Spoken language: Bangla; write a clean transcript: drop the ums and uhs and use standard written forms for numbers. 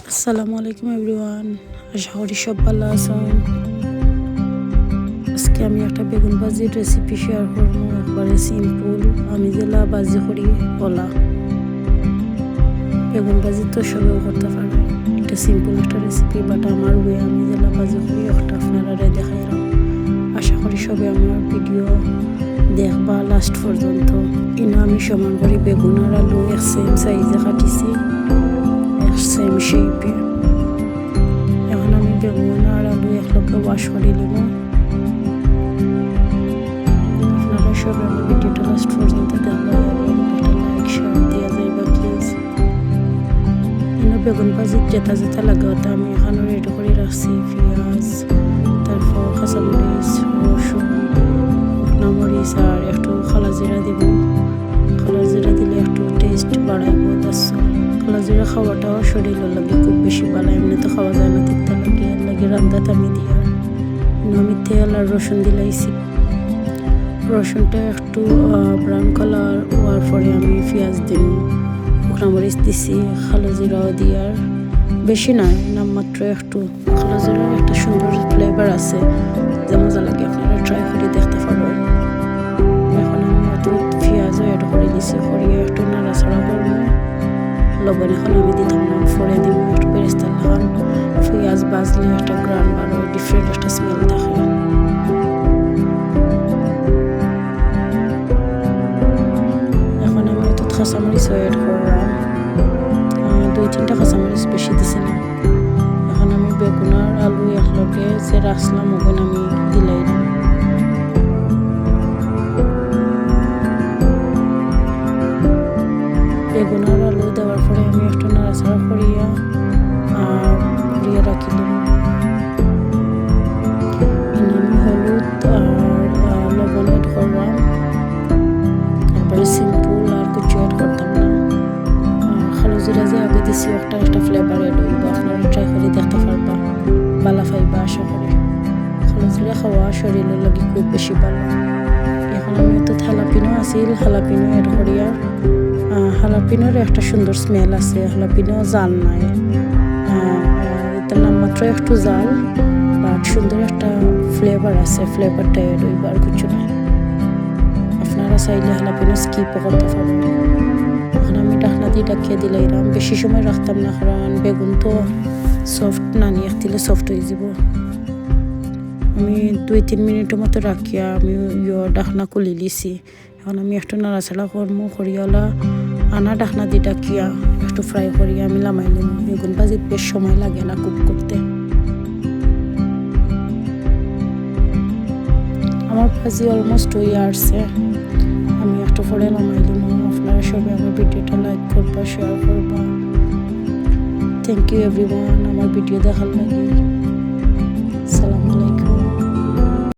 আসসালামু আলাইকুম এভরিওয়ান, আশা করি সব ভালো আছেন। আজকে আমি একটা বেগুন ভাজির রেসিপি শেয়ার করবো। একবারে সিম্পল, আমি যেলা ভাজি করি ওলা। বেগুন ভাজি তো সবেও করতে পারে, এটা সিম্পল একটা রেসিপি, বাট আমার ওয়ে আমি যেলা ভাজি করি একটা আপনারা দেখাইলাম। আশা করি সবে আমার ভিডিও দেখবা লাস্ট পর্যন্ত। কিন্তু আমি সমান করি বেগুন আর আলু এক সেম সাইজে কাটিছি, এক সেম শেপে। এখন আমি বেগুন আর আলু একলগে ওয়াশ করে নেব। আপনারা সব আমার ভিডিওটা লাস্ট পর্যন্ত দেখবা এবং একটা লাইক শেয়ার দিয়ে যাইবা প্লিজ। বেগুন ভাজি যেটা যেটা লাগে ওটা আমি এখানে রেডি করে রাখছি। পেঁয়াজ, তারপর কাঁচামরিচ, রসুন, শুকনো মরিচ আর একটু খালা জিরা দিব। খালা জিরা দিলে একটু টেস্ট বাড়াইব। খালা জিরা খাওয়াটাও শরীরের লাগে খুব বেশি ভালো, এমনি তো খাওয়া যায় না, দেখতে লাগে লাগে রান্নাতে আমি দিই। আর আমি তেল আর রসুন দিলাইছি। রসুনটা একটু ব্রাউন কালার হওয়ার পরে আমি পেঁয়াজ দিব, শুকনো মরিচ দিছি, খালা জিরাও দিই। আর বেশি নয়, নামমাত্র একটু। খালা জিরার একটা সুন্দর ফ্লেভার আছে, যে মজা লাগে, আপনারা ট্রাই করে দেখতে পারবেন। এখন আমি একটু পেঁয়াজও অ্যাড করে দিছি, করিয়ে একটু নাড়াচাড়া করবো। লবণ এখন আমি দিতাম না, পরে দিব একটু বেরেস্তা লাগান। পেঁয়াজ বাজলে একটা গ্রান বার হয়, ডিফারেন্ট একটা স্মেল থাকে। এখন আমি একটু কাঁচামরিচ অ্যাড করলাম, 2-3টা কাঁচামরিচ, বেশি দিছি না। এখন আমি বেগুন আর আলু একলগে যে রাখলাম ওখানে আমি দিলাইলাম। বেগুন আর আলু দেওয়ার পরে আমি একটু নাড়াচাড়া করিয়া ঘুরিয়ে রাখিলাম। আমি হলুদ আর লবণ অ্যাড করলাম, একবারে সিম্পল, আর কিছু অ্যাড করতাম না। খালো জিরা যে আগে দিছি একটা ফ্লেভার অ্যাড হইব, আপনারা ট্রাই করে দেখতে পারবা, ভালো পাইবা আশা করি। খালো জিরা খাওয়া শরীরের লাগে খুব বেশি ভালো। এখন আমি তো হালাপিনো আছিল, হালাপিনো অ্যাড করিয়া। হালাপিনোর একটা সুন্দর স্মেল আছে, হালাপিনো জাল নাই, এটার নাম মাত্র একটু জাল, বাট সুন্দর একটা ফ্লেভার আছে, ফ্লেভারটা এড হইব, আর কিছু নাই। আপনারা চাইলে হালাপিনো স্কিপও করতে পারবেন। এখন আমি ঢাকনা দিয়ে ডাকিয়ে দিলাম, বেশি সময় রাখতাম না, কারণ বেগুন তো সফট না, নিয়ে দিলে সফট হয়ে যাব। আমি 2-3 মিনিটের মতো রাখিয়া আমি ঢাকনা খুলে লিছি। এখন আমি একটু নাড়াচাড়া করবো, করিয়ালা আনা ঢাকনা দিয়ে ডাকিয়া একটু ফ্রাই করিয়া আমি নামাই নিব। বেগুন ভাজির বেশ সময় লাগে না কুক করতে। আমার ভাজি অলমোস্ট হয়ে আসছে, আমি একটু পরে নামাই নিব। আপনারা সবাই আমার ভিডিওটা লাইক করবা, শেয়ার করবা। থ্যাংক ইউ এভরিওয়ান আমার ভিডিও দেখার লাগে। সালাম।